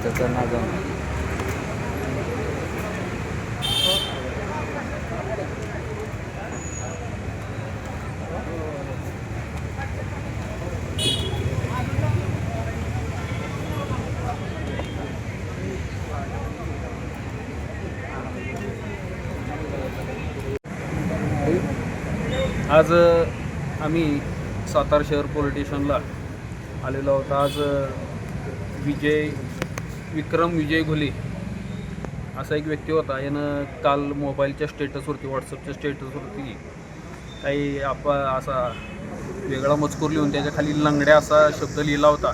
त्याचं नाव जाऊन आज आम्ही सातारा शहर पोलीस स्टेशनला आलेलो आहोत. आज विक्रम विजय घुले असा एक व्यक्ती होता. यानं काल मोबाईलच्या स्टेटसवरती, व्हॉट्सअपच्या स्टेटसवरती काही असा वेगळा मजकूर लिहून त्याच्या खाली लंगड्या असा शब्द लिहिला होता.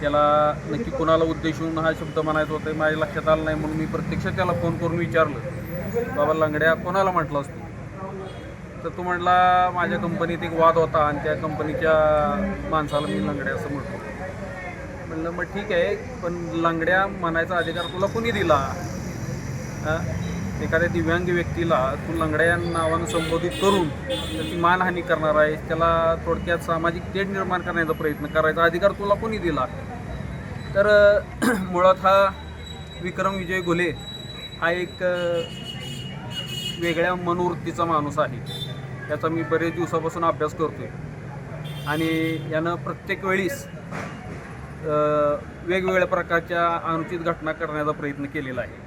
त्याला नक्की कोणाला उद्देशून हा शब्द म्हणायचा होता माझ्या लक्षात आलं नाही, म्हणून मी प्रत्यक्ष त्याला फोन करून विचारलं, बाबा लंगड्या कोणाला म्हटलं असतं. तर तो म्हटला माझ्या कंपनीत एक वाद होता आणि त्या कंपनीच्या माणसाला मी लंगड्या असं म्हणतो. म्हणलं मग ठीक आहे, पण लंगड्या म्हणायचा अधिकार तुला कोणी दिला? एखाद्या दिव्यांग व्यक्तीला तू लंगड्या या नावानं संबोधित करून त्याची मानहानी करणार आहे, त्याला थोडक्यात सामाजिक तेढ निर्माण करण्याचा प्रयत्न करायचा अधिकार तुला कोणी दिला? तर मुळात हा विक्रम विजय घुले हा एक वेगळ्या मनोवृत्तीचा माणूस आहे. याचा मी बरेच दिवसापासून अभ्यास करतो आहे आणि यानं प्रत्येक वेळीस वेगवेगळ्या प्रकारच्या अनुचित घटना करण्याचा प्रयत्न केलेला आहे.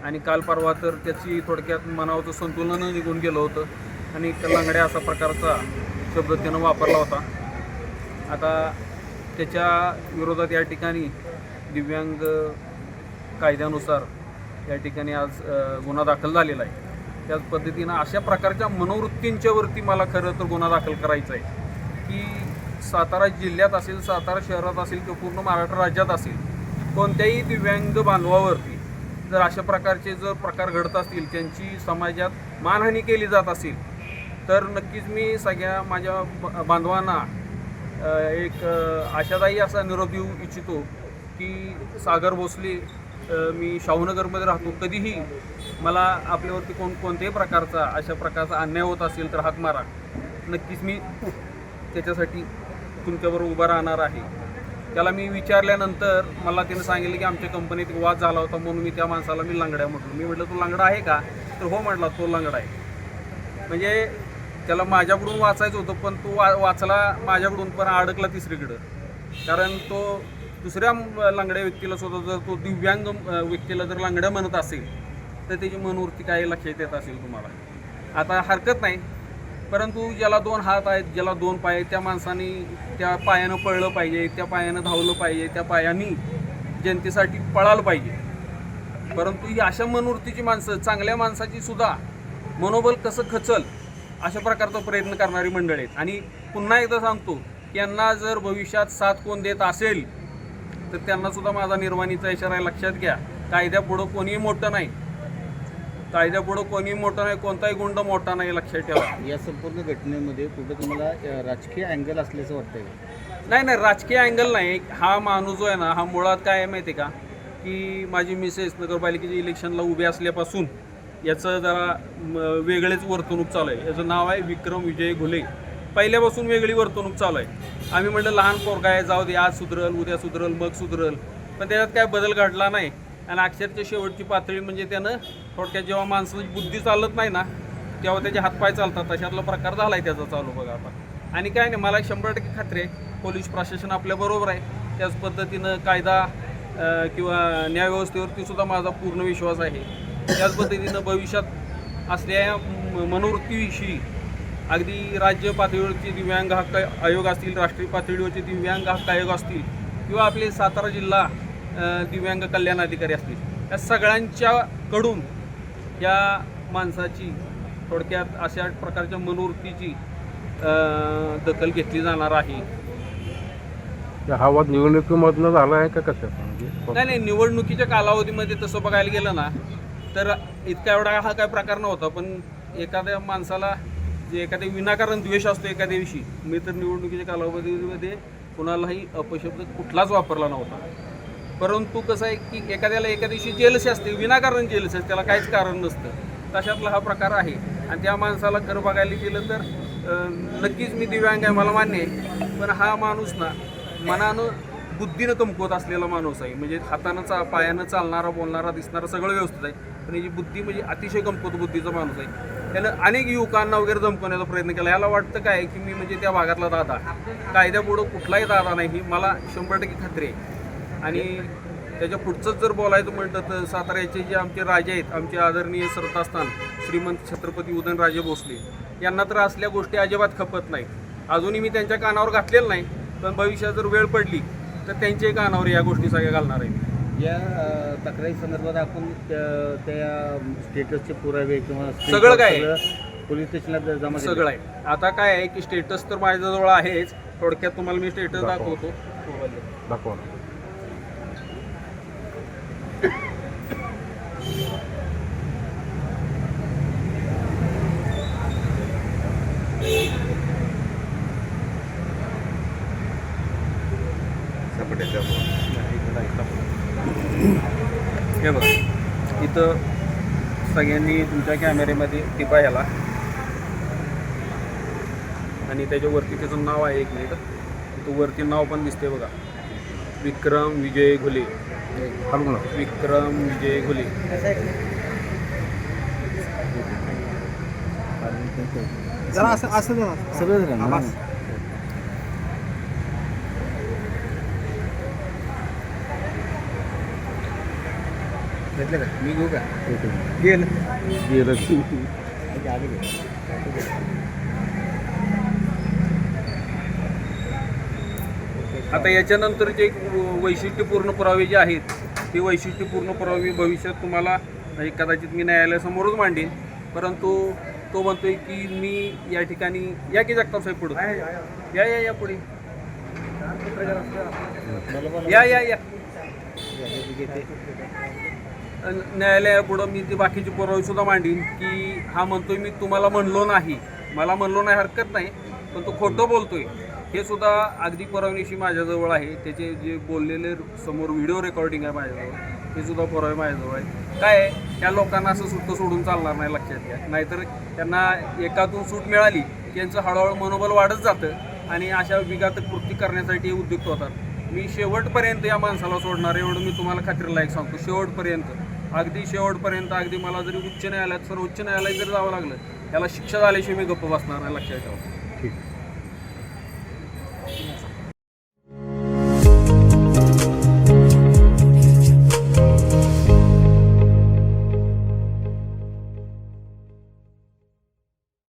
आणि काल परवा तर त्याची थोडक्यात मनावचं संतुलन निघून गेलं होतं आणि लंगड्या असा प्रकारचा शब्द त्यानं वापरला होता. आता त्याच्या विरोधात या ठिकाणी दिव्यांग कायद्यानुसार या ठिकाणी आज गुन्हा दाखल झालेला आहे. त्याच पद्धतीनं अशा प्रकारच्या मनोवृत्तींच्यावरती मला खरं तर गुन्हा दाखल करायचा आहे की सातारा जिल्ह्यात असेल, सातारा शहरात असेल किंवा पूर्ण महाराष्ट्र राज्यात असेल, कोणत्याही दिव्यांग बांधवावरती जर अशा प्रकारचे जर प्रकार घडत असतील, त्यांची समाजात मानहानी केली जात असेल, तर नक्कीच मी सगळ्या माझ्या बांधवांना एक आशादायी असा निरोप देऊ इच्छितो की सागर भोसले, मी शाहूनगरमध्ये राहतो, कधीही मला आपल्यावरती कोणत्याही प्रकारचा अशा प्रकारचा अन्याय होत असेल तर हाक मारा. नक्कीच मी त्याच्यासाठी तुमच्याबरोबर उभा राहणार आहे. त्याला मी विचारल्यानंतर मला त्यानं सांगितलं की आमच्या कंपनीत वाद झाला होता म्हणून मी त्या माणसाला मी लंगड्या म्हटलो. मी म्हटलं तू लंगडा आहे का? तर हो म्हटला, तो लंगडा आहे. म्हणजे त्याला माझ्याकडून वाचायचं होतं, पण तो वाचला माझ्याकडून पण अडकला तिसरीकडं. कारण तो दुसऱ्या लंगड्या व्यक्तीला सुद्धा जर तो दिव्यांग व्यक्तीला जर लंगड्या म्हणत असेल तर त्याची मनोवृत्ती काय लक्षात येत असेल तुम्हाला. आता हरकत नाही, परंतु ज्याला दोन हात आहेत, ज्याला दोन पाय आहेत, त्या माणसाने त्या पायानं पळलं पाहिजे, त्या पायानं धावलं पाहिजे, त्या पायाने जनतेसाठी पळालं पाहिजे. परंतु ही अशा मनोवृत्तीची माणसं, चांगल्या माणसाची सुद्धा मनोबल कसं खचल अशा प्रकारचा प्रयत्न करणारी मंडळी आहेत. आणि पुन्हा एकदा सांगतो की यांना जर भविष्यात साथ कोण देत असेल तर त्यांनासुद्धा माझा निर्वाणीचा इशारा लक्षात घ्या. कायद्यापुढं कोणीही मोठं नाही, कायद्यापुढं कोणीही मोठं नाही, कोणताही गुंड मोठा नाही, लक्षात ठेवा. या संपूर्ण घटनेमध्ये कुठे तुम्हाला राजकीय अँगल असल्याचं वाटतंय का? नाही, राजकीय अँगल नाही. हा माणूस जो आहे ना, हा मुळात काय आहे माहिती आहे का, की माझी मिसेस नगरपालिकेच्या इलेक्शनला उभी असल्यापासून याचं जरा वेगळेच वर्तणूक चालू आहे. याचं नाव आहे विक्रम विजय घुले. पहिल्यापासून वेगळी वर्तणूक चालू आहे. आम्ही म्हटलं लहान पोरगा आहे, जाऊ दे, आज सुधरल, उद्या सुधरल, मग सुधरल, पण त्याच्यात काय बदल घडला नाही. आणि अक्षरच्या शेवटची पातळी म्हणजे त्यानं थोडक्यात जेव्हा माणसाची बुद्धी चालत नाही ना तेव्हा त्याचे हातपाय चालतात, तशातला प्रकार झाला आहे त्याचा चालू बघा आता. आणि काय नाही, मला 100% खात्री आहे पोलीस प्रशासन आपल्याबरोबर आहे. त्याच पद्धतीनं कायदा किंवा न्यायव्यवस्थेवरती सुद्धा माझा पूर्ण विश्वास आहे. त्याच पद्धतीनं भविष्यात असलेल्या मनोवृत्तीविषयी अगदी राज्य पातळीवरचे दिव्यांग हक्क आयोग असतील, राष्ट्रीय पातळीवरचे दिव्यांग हक्क आयोग असतील किंवा आपले सातारा जिल्हा दिव्यांग कल्याण अधिकारी असतील, या सगळ्यांच्याकडून या माणसाची थोडक्यात अशा प्रकारच्या मनोवृत्तीची दखल घेतली जाणार आहे. हा वाद निवडणुकीमधनं झाला आहे का कसं? नाही, निवडणुकीच्या कालावधीमध्ये तसं बघायला गेलं ना तर इतका एवढा हा काय प्रकार नव्हता. पण एखाद्या माणसाला जे एखाद्या विनाकारण द्वेष असतो एखाद्याविषयी, मी तर निवडणुकीच्या कालावधीमध्ये कुणालाही अपशब्द कुठलाच वापरला नव्हता. परंतु कसं आहे की एखाद्याला एका दिवशी जेलसी असते, विनाकारण जेलसी असते, त्याला काहीच कारण नसतं, तशातला हा प्रकार आहे. आणि त्या माणसाला खरं बघायला गेलं तर नक्कीच मी दिव्यांग आहे, मला मान्य आहे, पण हा माणूस ना मनानं बुद्धीनं कमकुवत असलेला माणूस आहे. म्हणजे हातानं पायानं चालणारा, बोलणारा, दिसणारा सगळं व्यवस्थित आहे, पण याची बुद्धी म्हणजे अतिशय कमकुवत बुद्धीचा माणूस आहे. त्यानं अनेक युवकांना वगैरे धमकवण्याचा प्रयत्न केला. याला वाटतं काय की मी म्हणजे त्या भागातला दादा, कायद्यापुढं कुठलाही दादा नाही, ही मला 100% खात्री आहे. आणि त्याच्या पुढचंच जर बोलायचं म्हटलं तर साताऱ्याचे जे आमचे राजे आहेत, आमचे आदरणीय श्रद्धास्थान श्रीमंत छत्रपती उदयनराजे भोसले, यांना तर असल्या गोष्टी अजिबात खपत नाहीत. अजूनही मी त्यांच्या कानावर घातलेलं नाही, पण भविष्यात जर वेळ पडली तर त्यांच्याही कानावर या गोष्टी सगळ्या घालणार आहे. या तक्रारी संदर्भात आपण त्या स्टेटसचे पुरावे किंवा सगळं काय पोलीस स्टेशनला जमा केलं? सगळं आहे. आता काय आहे की स्टेटस तर माझ्याजवळ आहेच. थोडक्यात तुम्हाला मी स्टेटस दाखवतो. दाखवा. हे बघा, इथं सगळ्यांनी तुमच्या कॅमेऱ्यामध्ये टिपा ह्याला, आणि त्याच्यावरती त्याचं नाव आहे. एक मिनिट, इथं वरती नाव पण दिसते बघा, विक्रम विजय घुले. विक्रम विजय घुले. सगळं घेतलं का? मी घेऊ का? गेलं. आता याच्यानंतरचे वैशिष्ट्यपूर्ण पुरावे जे आहेत, ते वैशिष्ट्यपूर्ण पुरावे भविष्यात तुम्हाला कदाचित मी न्यायालयासमोरच मांडेन. परंतु तो म्हणतोय की मी या ठिकाणी, या की जगताप साहेब पुढे या पुढे या न्यायालयापुढं मी ते बाकीचे पुरावे सुद्धा मांडीन की हा म्हणतोय मी तुम्हाला म्हणलो नाही, मला म्हणलो नाही हरकत नाही, पण तो खोटं बोलतोय. हे सुद्धा अगदी पुराव्यानिशी माझ्याजवळ आहे. त्याचे जे बोललेले समोर व्हिडिओ रेकॉर्डिंग आहे माझ्याजवळ, हे सुद्धा पुरावे माझ्याजवळ आहे. काय आहे, त्या लोकांना असं सुट्टं सोडून चालणार नाही, लक्षात घ्या. नाहीतर त्यांना एकातून सूट मिळाली की यांचं हळूहळू मनोबल वाढत जातं आणि अशा विघातक कृती करण्यासाठी उद्युक्त होतात. मी शेवटपर्यंत या माणसाला सोडणार, एवढं मी तुम्हाला खात्रीलायक सांगतो. शेवटपर्यंत, अगदी शेवटपर्यंत. अगदी मला जरी उच्च न्यायालयात, सर्वोच्च न्यायालयात जरी जावं लागलं, त्याला शिक्षा झाल्याशिवाय मी गप्प बसणार नाही, लक्षात ठेवा. ठीक.